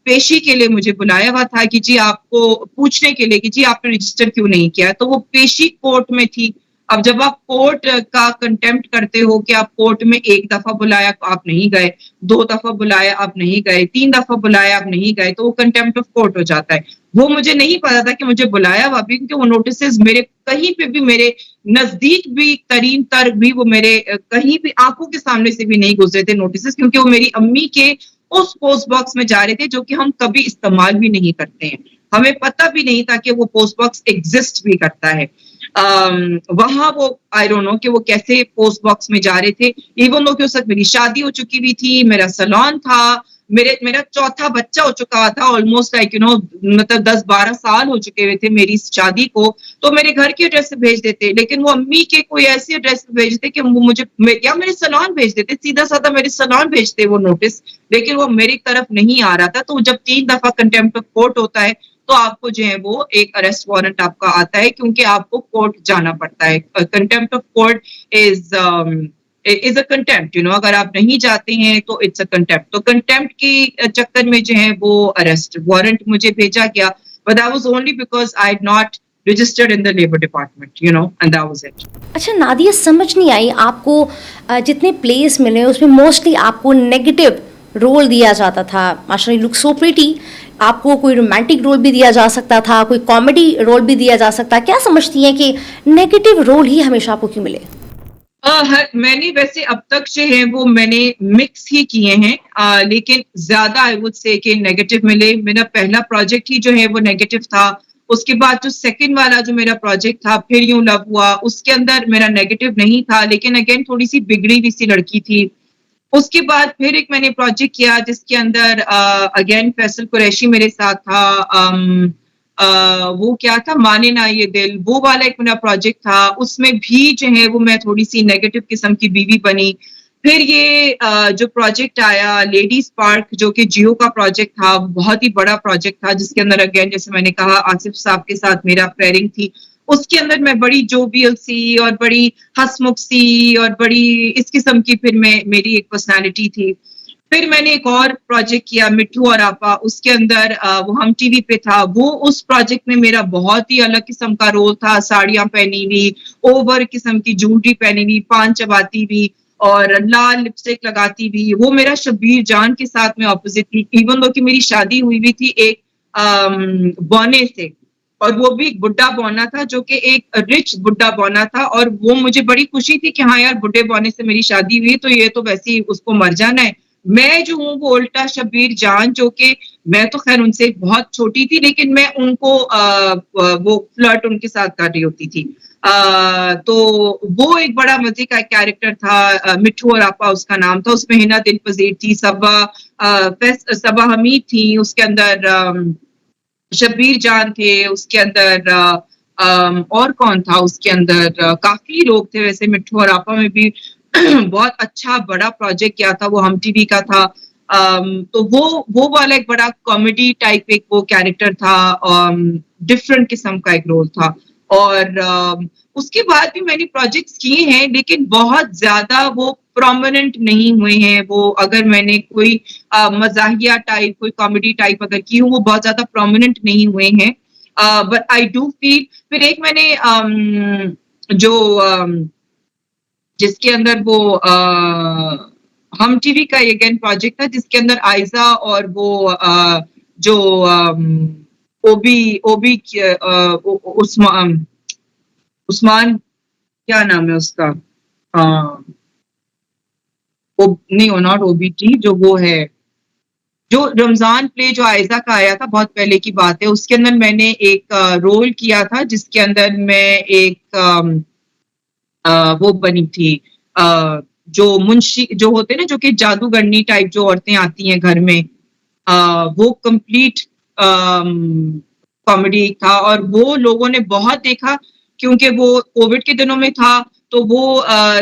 पेशी के लिए मुझे बुलाया हुआ था कि जी आपको पूछने के लिए कि जी आपने रजिस्टर क्यों नहीं किया। तो वो पेशी कोर्ट में थी। अब जब आप कोर्ट का कंटेम्प्ट करते हो कि आप कोर्ट में एक दफा बुलाया आप नहीं गए, 2 दफा बुलाया आप नहीं गए, 3 दफा बुलाया आप नहीं गए, तो वो कंटेम्प्ट ऑफ कोर्ट हो जाता है। वो मुझे नहीं पता था कि मुझे बुलाया हुआ भी, क्योंकि वो नोटिस मेरे कहीं पे भी, मेरे नजदीक भी, तरीन तर भी वो मेरे कहीं भी आंखों के सामने से भी नहीं गुजरे थे नोटिस, क्योंकि वो मेरी अम्मी के उस पोस्ट बॉक्स में जा रहे थे जो कि हम कभी इस्तेमाल भी नहीं करते हैं। हमें पता भी नहीं था कि वो पोस्ट बॉक्स एग्जिस्ट भी करता है। वहां वो आई डोंट नो कि वो कैसे पोस्ट बॉक्स में जा रहे थे, इवन दो कि उस वक्त मेरी शादी हो चुकी हुई थी, मेरा सैलून था, मेरा चौथा बच्चा हो चुका था, ऑलमोस्ट लाइक मतलब 10-12 साल हो चुके हुए थे मेरी शादी को, तो मेरे घर की एड्रेस पे भेज देते, लेकिन वो अम्मी के कोई ऐसी एड्रेस पे भेजते कि वो मुझे या मेरे सैलून भेज देते, सीधा साधा मेरे सैलून भेजते वो नोटिस, लेकिन वो मेरी तरफ नहीं आ रहा था। तो जब 3 दफा कंटेम्प्ट ऑफ कोर्ट होता है तो आपको जो है वो एक अरेस्ट वारंट आपका आता है, क्योंकि आपको कोर्ट जाना पड़ता है। Contempt of court is a contempt, अगर आप नहीं जाते हैं तो इट्स अ कंटेम्प्ट। तो कंटेम्प्ट के चक्कर में जो है वो अरेस्ट वारंट मुझे भेजा गया, but that was only because I had not registered in the labor department, and that was it. अच्छा नादिया, समझ नहीं आई आपको जितने प्लेस मिले उसमें मोस्टली आपको नेगेटिव रोल दिया जाता था। माशाल्लाह यू लुक सो प्रिटी। आपको कोई रोमांटिक रोल भी दिया जा सकता था, कोई कॉमेडी रोल भी दिया जा सकता। क्या समझती हैं कि नेगेटिव रोल ही हमेशा आपको क्यों मिले? मैंने वैसे अब तक जो है वो मैंने मिक्स ही किए हैं, लेकिन ज्यादा आई वुड से कि नेगेटिव मिले। मेरा पहला प्रोजेक्ट ही जो है वो नेगेटिव था। उसके बाद जो सेकंड वाला जो मेरा प्रोजेक्ट था फिर यूं लव हुआ, उसके अंदर मेरा नेगेटिव नहीं था, लेकिन अगेन थोड़ी सी बिगड़ी हुई सी लड़की थी। उसके बाद फिर एक मैंने प्रोजेक्ट किया जिसके अंदर अगेन फैसल कुरैशी मेरे साथ था। वो क्या था, माने ना ये दिल, वो वाला एक मेरा प्रोजेक्ट था। उसमें भी जो है वो मैं थोड़ी सी नेगेटिव किस्म की बीवी बनी। फिर ये जो प्रोजेक्ट आया लेडीज पार्क, जो कि जियो का प्रोजेक्ट था, बहुत ही बड़ा प्रोजेक्ट था, जिसके अंदर अगेन जैसे मैंने कहा आसिफ साहब के साथ मेरा पेयरिंग थी। उसके अंदर मैं बड़ी जोवियल सी और बड़ी हंसमुख सी और बड़ी इस किस्म की फिर मेरी एक पर्सनालिटी थी। फिर मैंने एक और प्रोजेक्ट किया मिट्ठू और आपा, उसके अंदर वो हम टीवी पे था। वो उस प्रोजेक्ट में मेरा बहुत ही अलग किस्म का रोल था। साड़ियां पहनी हुई, ओवर किस्म की ज्वेलरी पहनी हुई, पान चबाती हुई और लाल लिपस्टिक लगाती हुई। वो मेरा शब्बीर जान के साथ में ऑपोजिट थी, इवन दो कि मेरी शादी हुई भी थी एक बौने से, और वो भी एक बुड्ढा बौना था जो कि एक रिच बुड्ढा बौना था। और वो मुझे बड़ी खुशी थी कि हाँ यार बुड्ढे बौने से मेरी शादी हुई, तो ये तो वैसे ही उसको मर जाना है। मैं जो हूँ वो उल्टा शब्बीर जान, जो कि मैं तो खैर उनसे बहुत छोटी थी, लेकिन मैं उनको वो फ्लर्ट उनके साथ कर रही होती थी। तो वो एक बड़ा मजे का कैरेक्टर था। मिट्ठू और आपा उसका नाम था। उसमें हिना दिल पजीर थी, सबा हमीद थी, उसके अंदर शब्बीर जान थे, उसके अंदर और कौन था, उसके अंदर काफी लोग थे। वैसे मिट्ठू और आपा में भी बहुत अच्छा बड़ा प्रोजेक्ट किया था, वो हम टीवी का था। तो वो वाला एक बड़ा कॉमेडी टाइप एक वो कैरेक्टर था, डिफरेंट किस्म का एक रोल था। और उसके बाद भी मैंने प्रोजेक्ट्स किए हैं, लेकिन बहुत ज्यादा वो प्रोमिनेंट नहीं हुए हैं। वो अगर मैंने कोई मजाहिया टाइप कोई कॉमेडी टाइप अगर की हूँ, वो बहुत ज्यादा प्रोमिनेंट नहीं हुए हैं। बट आई डू फील, फिर एक मैंने जिसके अंदर वो हम टीवी का अगेन प्रोजेक्ट था, जिसके अंदर आयजा और वो जो ओबी उस्मान क्या नाम है उसका, नहीं नॉट ओबीटी, जो वो है जो रमजान प्ले जो आयजा का आया था बहुत पहले की बात है, उसके अंदर मैंने एक रोल किया था जिसके अंदर मैं एक वो बनी थी, जो मुंशी जो होते ना, जो कि जादूगरनी टाइप जो औरतें आती हैं घर में, वो कंप्लीट कॉमेडी था। और वो लोगों ने बहुत देखा, क्योंकि वो कोविड के दिनों में था, तो वो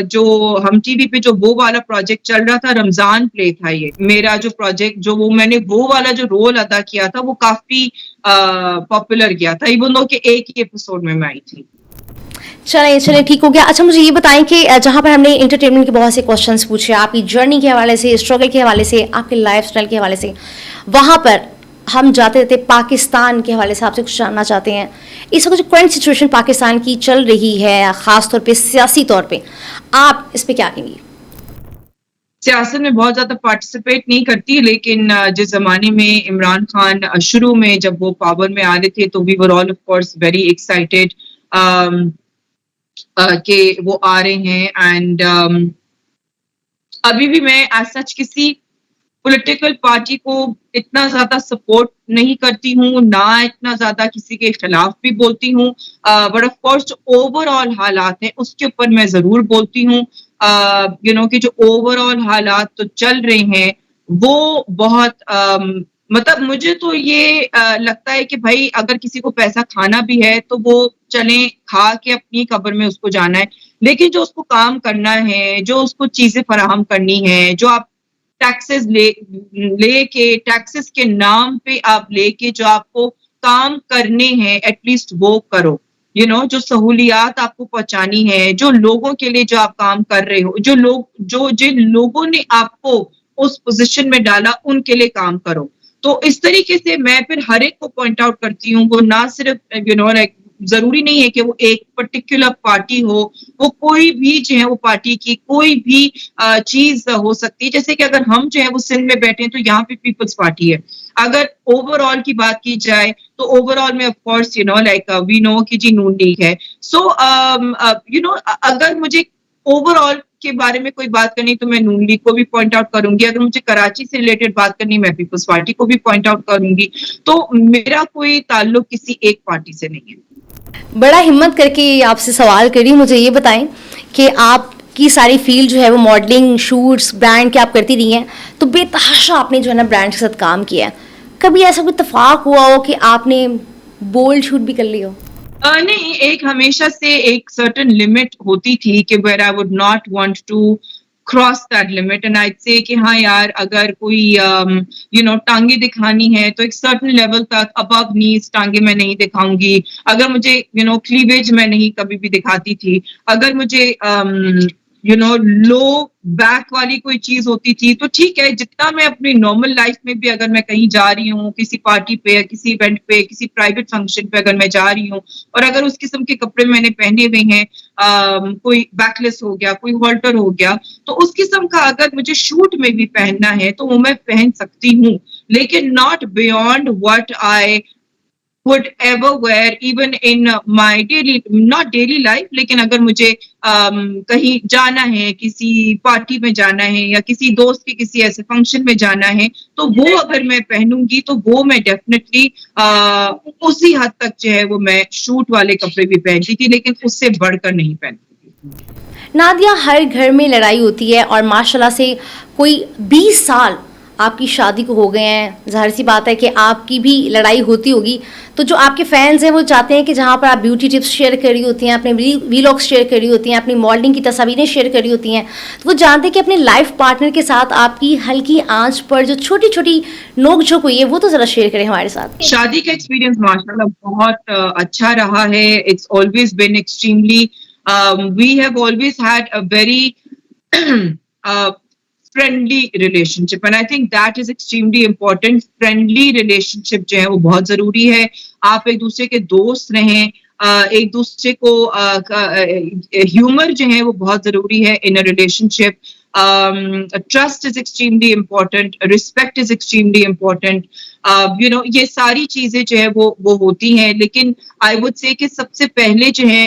जो हम टीवी पे जो वो वाला प्रोजेक्ट चल रहा था, रमजान प्ले था ये मेरा जो प्रोजेक्ट, जो मैंने वो वाला जो रोल अदा किया था वो काफी पॉपुलर गया था, इवन दो कि एक ही एपिसोड में मैं आई थी। चलिए ठीक हो गया। अच्छा मुझे ये बताएं कि जहाँ पर हमने एंटरटेनमेंट के बहुत से क्वेश्चंस पूछे, आपकी जर्नी के हवाले से, स्ट्रगल के हवाले से, आपके लाइफस्टाइल के हवाले से, वहाँ पर हम जाते रहते पाकिस्तान के हवाले से आपसे कुछ जानना चाहते हैं। इस वक्त जो करंट सिचुएशन पाकिस्तान की चल रही है, ख़ास तौर पे सियासी तौर पे, आप इस पे क्या कहेंगी? सियासत में बहुत ज्यादा पार्टिसिपेट नहीं करती, लेकिन जिस जमाने में इमरान खान शुरू में जब वो पावर में आ रहे थे तो we were all of course very excited कि वो आ रहे हैं। एंड अभी भी मैं एज सच किसी पॉलिटिकल पार्टी को इतना ज्यादा सपोर्ट नहीं करती हूँ, ना इतना ज्यादा किसी के खिलाफ भी बोलती हूँ, बट ऑफ कोर्स जो ओवरऑल हालात हैं उसके ऊपर मैं जरूर बोलती हूँ। कि जो ओवरऑल हालात तो चल रहे हैं वो बहुत मतलब मुझे तो ये लगता है कि भाई अगर किसी को पैसा खाना भी है तो वो चले खा के अपनी कब्र में उसको जाना है, लेकिन जो उसको काम करना है, जो उसको चीजें फराहम करनी है, जो आप टैक्सेस लेके टैक्सेस के नाम पे आप लेके जो आपको काम करने हैं एटलीस्ट वो करो। जो सहूलियात आपको पहुंचानी है, जो लोगों के लिए जो आप काम कर रहे हो, जिन लोगों ने आपको उस पोजीशन में डाला उनके लिए काम करो। तो इस तरीके से मैं फिर हर एक को पॉइंट आउट करती हूँ। वो ना सिर्फ लाइक जरूरी नहीं है कि वो एक पर्टिकुलर पार्टी हो, वो कोई भी जो है वो पार्टी की कोई भी चीज हो सकती है। जैसे कि अगर हम जो है वो सिंध में बैठे हैं तो यहाँ पे पीपल्स पार्टी है। अगर ओवरऑल की बात की जाए तो ओवरऑल में of course like we know कि जी नून लीग है। सो अगर मुझे ओवरऑल के बारे में कोई बात करनी तो मैं नून लीग को भी पॉइंट आउट करूंगी, अगर मुझे कराची से रिलेटेड बात करनी मैं पीपल्स पार्टी को भी पॉइंट आउट करूंगी। तो मेरा कोई ताल्लुक किसी एक पार्टी से नहीं है। बड़ा हिम्मत करके आपसे सवाल करी, मुझे ये बताएं कि आपकी सारी फील्ड जो है वो मॉडलिंग, शूट्स, ब्रांड के आप करती रही हैं, तो बेतहाशा आपने जो है ना ब्रांड के साथ काम किया है। कभी ऐसा कोई इत्तेफाक हुआ हो कि आपने बोल्ड शूट भी कर ली हो? नहीं, एक हमेशा से एक सर्टेन लिमिट होती थी कि where I would not want to cross that limit, and I say कि हाँ यार अगर कोई टांगे दिखानी है तो एक सर्टेन लेवल तक, अबव नीज टांगे मैं नहीं दिखाऊंगी। अगर मुझे क्लीवेज मैं नहीं कभी भी दिखाती थी। अगर मुझे लो बैक वाली कोई चीज होती थी तो ठीक है, जितना मैं अपनी नॉर्मल लाइफ में भी अगर मैं कहीं जा रही हूँ, किसी पार्टी पे, किसी इवेंट पे, किसी प्राइवेट फंक्शन पे अगर मैं जा रही हूँ और अगर उस किस्म के कपड़े मैंने पहने हुए हैं, कोई बैकलेस हो गया, कोई हॉल्टर हो गया, तो उस किस्म का अगर मुझे शूट में भी पहनना है तो वो मैं पहन सकती हूँ, लेकिन not beyond what I would ever wear even in my not daily life, लेकिन अगर मुझे कहीं जाना है, किसी पार्टी में जाना है या किसी दोस्त के किसी ऐसे फंक्शन में जाना है तो वो अगर मैं पहनूंगी तो वो मैं डेफिनेटली उसी हद तक जो है वो मैं शूट वाले कपड़े भी पहनती थी, लेकिन उससे बढ़कर नहीं पहनती थी। नादिया, हर घर में लड़ाई होती है और माशाल्लाह से कोई 20 साल आपकी शादी को हो गए हैं, ज़ाहिर सी बात है कि आपकी भी लड़ाई होती होगी। तो जो आपके फैंस हैं वो चाहते हैं कि जहाँ पर आप ब्यूटी टिप्स शेयर कर रही होती हैं, अपने वीलॉग्स शेयर कर रही होती हैं, अपनी मॉडलिंग की तस्वीरें शेयर कर रही होती हैं, तो वो जानते हैं कि अपने लाइफ पार्टनर के साथ आपकी हल्की आंच पर जो छोटी छोटी नोक झोंक हुई है वो तो ज़रा शेयर करें हमारे साथ। शादी का एक्सपीरियंस माशाल्लाह बहुत अच्छा रहा है। It's always been extremely, we have always had a very friendly relationship, and I think that is extremely important. Friendly relationship जो है वो बहुत जरूरी है। आप एक दूसरे के दोस्त रहें, एक दूसरे को ह्यूमर जो है वो बहुत जरूरी है in a relationship. Trust is extremely important, respect is extremely important. ये सारी चीजें जो है वो होती हैं, लेकिन आई वुड से कि सबसे पहले जो है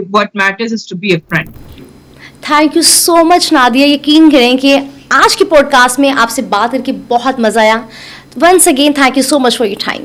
what matters is to be a friend. Thank you so much Nadia, यकीन करें कि आज के पॉडकास्ट में आपसे बात करके बहुत मज़ा आया। Once again thank you so much for your time.